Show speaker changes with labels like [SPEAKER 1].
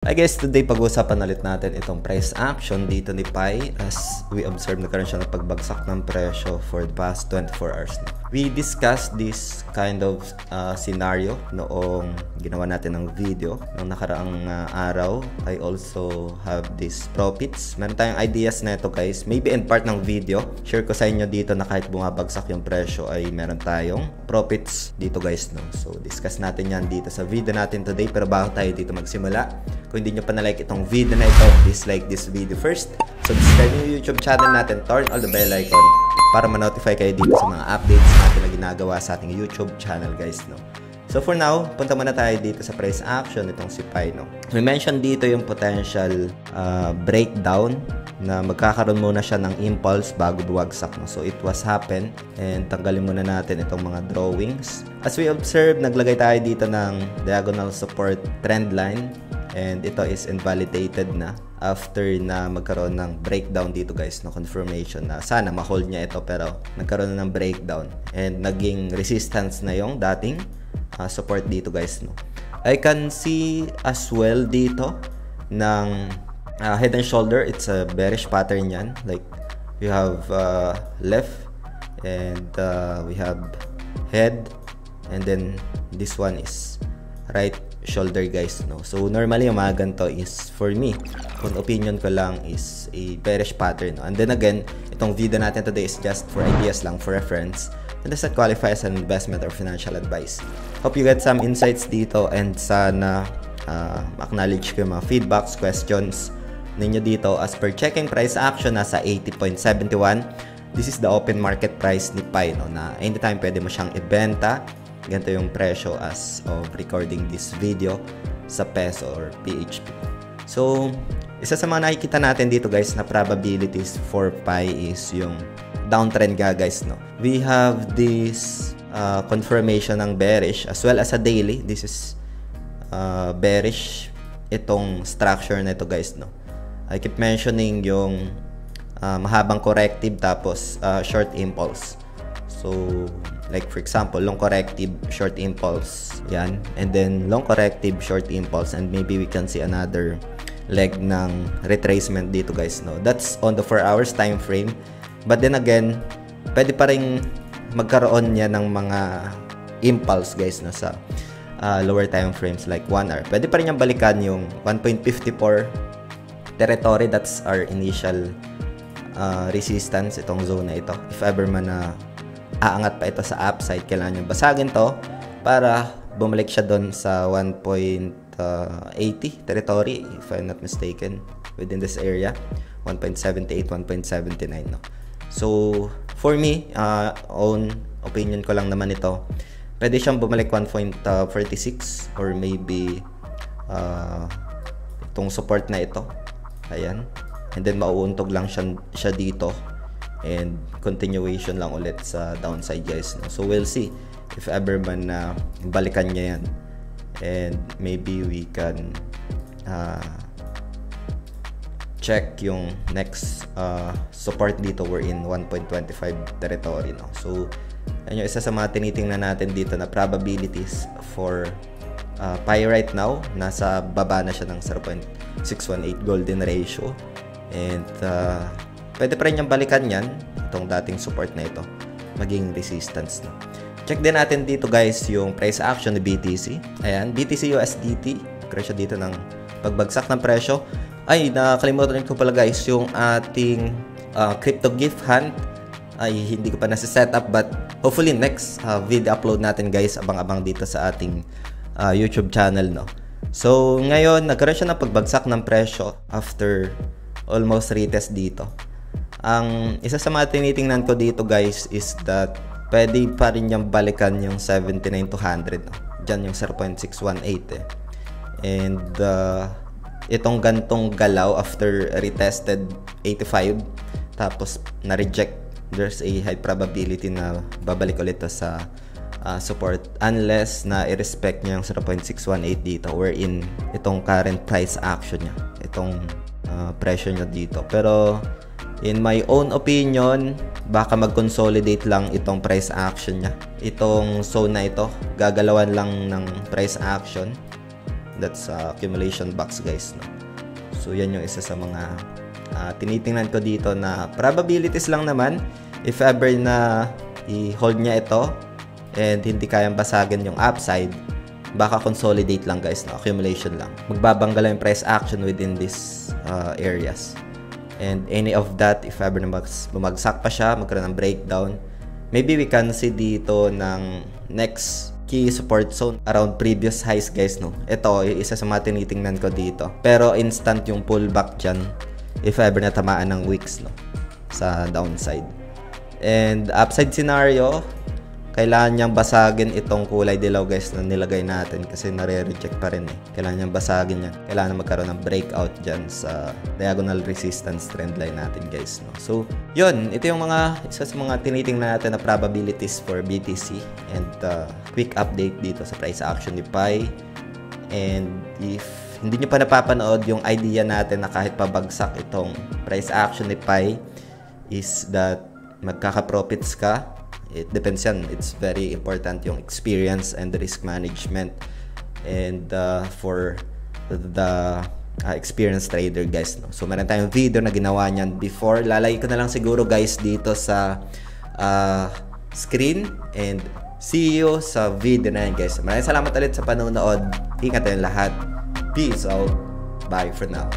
[SPEAKER 1] I guess today pag-uusapan ulit natin itong price action dito ni Pi as we observe nagkaroon siya ng pagbagsak ng presyo for the past 24 hours. We discussed this kind of scenario noong ginawa natin ng video noong nakaraang araw. I also have these profits. Meron tayong ideas na ito guys. Maybe in part ng video, share ko sa inyo dito na kahit bumabagsak yung presyo ay meron tayong profits dito guys. No? So discuss natin yan dito sa video natin today. Pero bago tayo dito magsimula, kung hindi nyo pa na-like itong video na ito, please like this video first. Subscribe yung YouTube channel natin, turn on the bell icon para ma-notify kayo dito sa mga updates natin na ginagawa sa ating YouTube channel guys. No? So for now, punta muna tayo dito sa price action itong si Pi. No? We mentioned dito yung potential breakdown na magkakaroon muna siya ng impulse bago buwagsak. No? So it was happen and tanggalin muna natin itong mga drawings. As we observe, naglagay tayo dito ng diagonal support trend line. And ito is invalidated na after na magkaroon ng breakdown dito guys, no, confirmation na sana ma-hold niya ito pero nagkaroon na ng breakdown and naging resistance na yung dating support dito guys. No. I can see as well dito ng head and shoulder. It's a bearish pattern yan. Like we have left and we have head and then this one is right shoulder guys. No? So normally yung mga ganito is for me, kung opinion ko lang, is a bearish pattern. No? And then again, itong video natin today is just for ideas lang, for reference. It does not qualify as an investment or financial advice. Hope you get some insights dito and sana acknowledge ko yung mga feedbacks, questions ninyo dito. As per checking price action, nasa 80.71. This is the open market price ni Pi, no? Na anytime pwede mo siyang ibenta. Ganito yung presyo as of recording this video sa peso or PHP. So, isa sa mga nakikita natin dito guys na probabilities for Pi is yung downtrend nga guys. No? We have this confirmation ng bearish as well as a daily. This is bearish itong structure na ito guys. No? I keep mentioning yung mahabang corrective tapos short impulse. So, like for example, long corrective, short impulse, yan. And then long corrective, short impulse, and maybe we can see another leg ng retracement dito guys, no. That's on the 4 hours time frame. But then again, pwede pa rin magkaroon niya ng mga impulse guys, no, sa lower time frames like 1 hour. Pwede pa rin niyang balikan yung 1.54 territory. That's our initial resistance, itong zone na ito. If ever man na aangat pa ito sa upside, kailangan nyo basagin to para bumalik siya doon sa 1.80 territory, if I'm not mistaken, within this area, 1.78, 1.79. No? So, for me, own opinion ko lang naman ito, pwede siyang bumalik 1.46 or maybe itong support na ito. Ayan. And then, mauuntog lang siya dito. And continuation lang ulit sa downside guys. No? So we'll see if ever man na balikan niya yan. And maybe we can check yung next support dito. We're in 1.25 territory. No? So yan yung isa sa mga tinitingnan natin dito na probabilities for Pi right now. Nasa baba na siya ng 0.618 golden ratio. And pwede pa rin niyang balikan yan, itong dating support na ito, maging resistance. No? Check din natin dito guys yung price action ni BTC. Ayan, BTC USDT. Presyo dito ng pagbagsak ng presyo. Ay, nakalimutan ko pala guys, yung ating crypto gift hunt ay hindi ko pa nasa-set up, but hopefully next video upload natin guys, abang-abang dito sa ating YouTube channel. No? So, ngayon, nagkaroon siya ng pagbagsak ng presyo after almost retest dito. Ang isa sa mga tinitingnan ko dito guys is that pwede pa rin niyang balikan yung 79,200. No? Diyan yung 0.618 eh. And itong gantong galaw after retested 85 tapos na-reject, there's a high probability na babalik ulit sa support unless na i-respect niya yung 0.618 dito wherein itong current price action niya, itong pressure niya dito. Pero in my own opinion, baka mag-consolidate lang itong price action niya. Itong zone na ito, gagalawan lang ng price action That's accumulation box guys, no? So yan yung isa sa mga tinitingnan ko dito na probabilities lang naman. If ever na i-hold niya ito and hindi kayang basagin yung upside, baka consolidate lang guys, no? Accumulation lang. Magbabangga lang yung price action within these areas. And any of that, if ever na bumagsak pa siya, magkaroon ng breakdown, maybe we can see dito ng next key support zone around previous highs guys, no? Ito, isa sa mga tinitingnan ko dito. Pero instant yung pullback dyan if ever na tamaan ng wicks, no? Sa downside. And upside scenario, kailangan niyang basagin itong kulay dilaw guys na nilagay natin kasi nare-reject pa rin eh. Kailangan niyang basagin yan. Kailangan magkaroon ng breakout dyan sa diagonal resistance trend line natin guys, no? So, yun. Ito yung isa sa mga tinitingnan natin na probabilities for BTC and quick update dito sa price action ni Pi. And if hindi nyo pa napapanood yung idea natin na kahit pabagsak itong price action ni Pi is that magkaka-profits ka. It depends yan. It's very important yung experience and the risk management. And for the experienced trader guys, no? So meron tayong video na ginawa niyan before. Lalagay ko na lang siguro guys dito sa screen. And see you sa video na yan guys. Maraming salamat ulit sa panonood. Ingat tayong lahat. Peace out. Bye for now.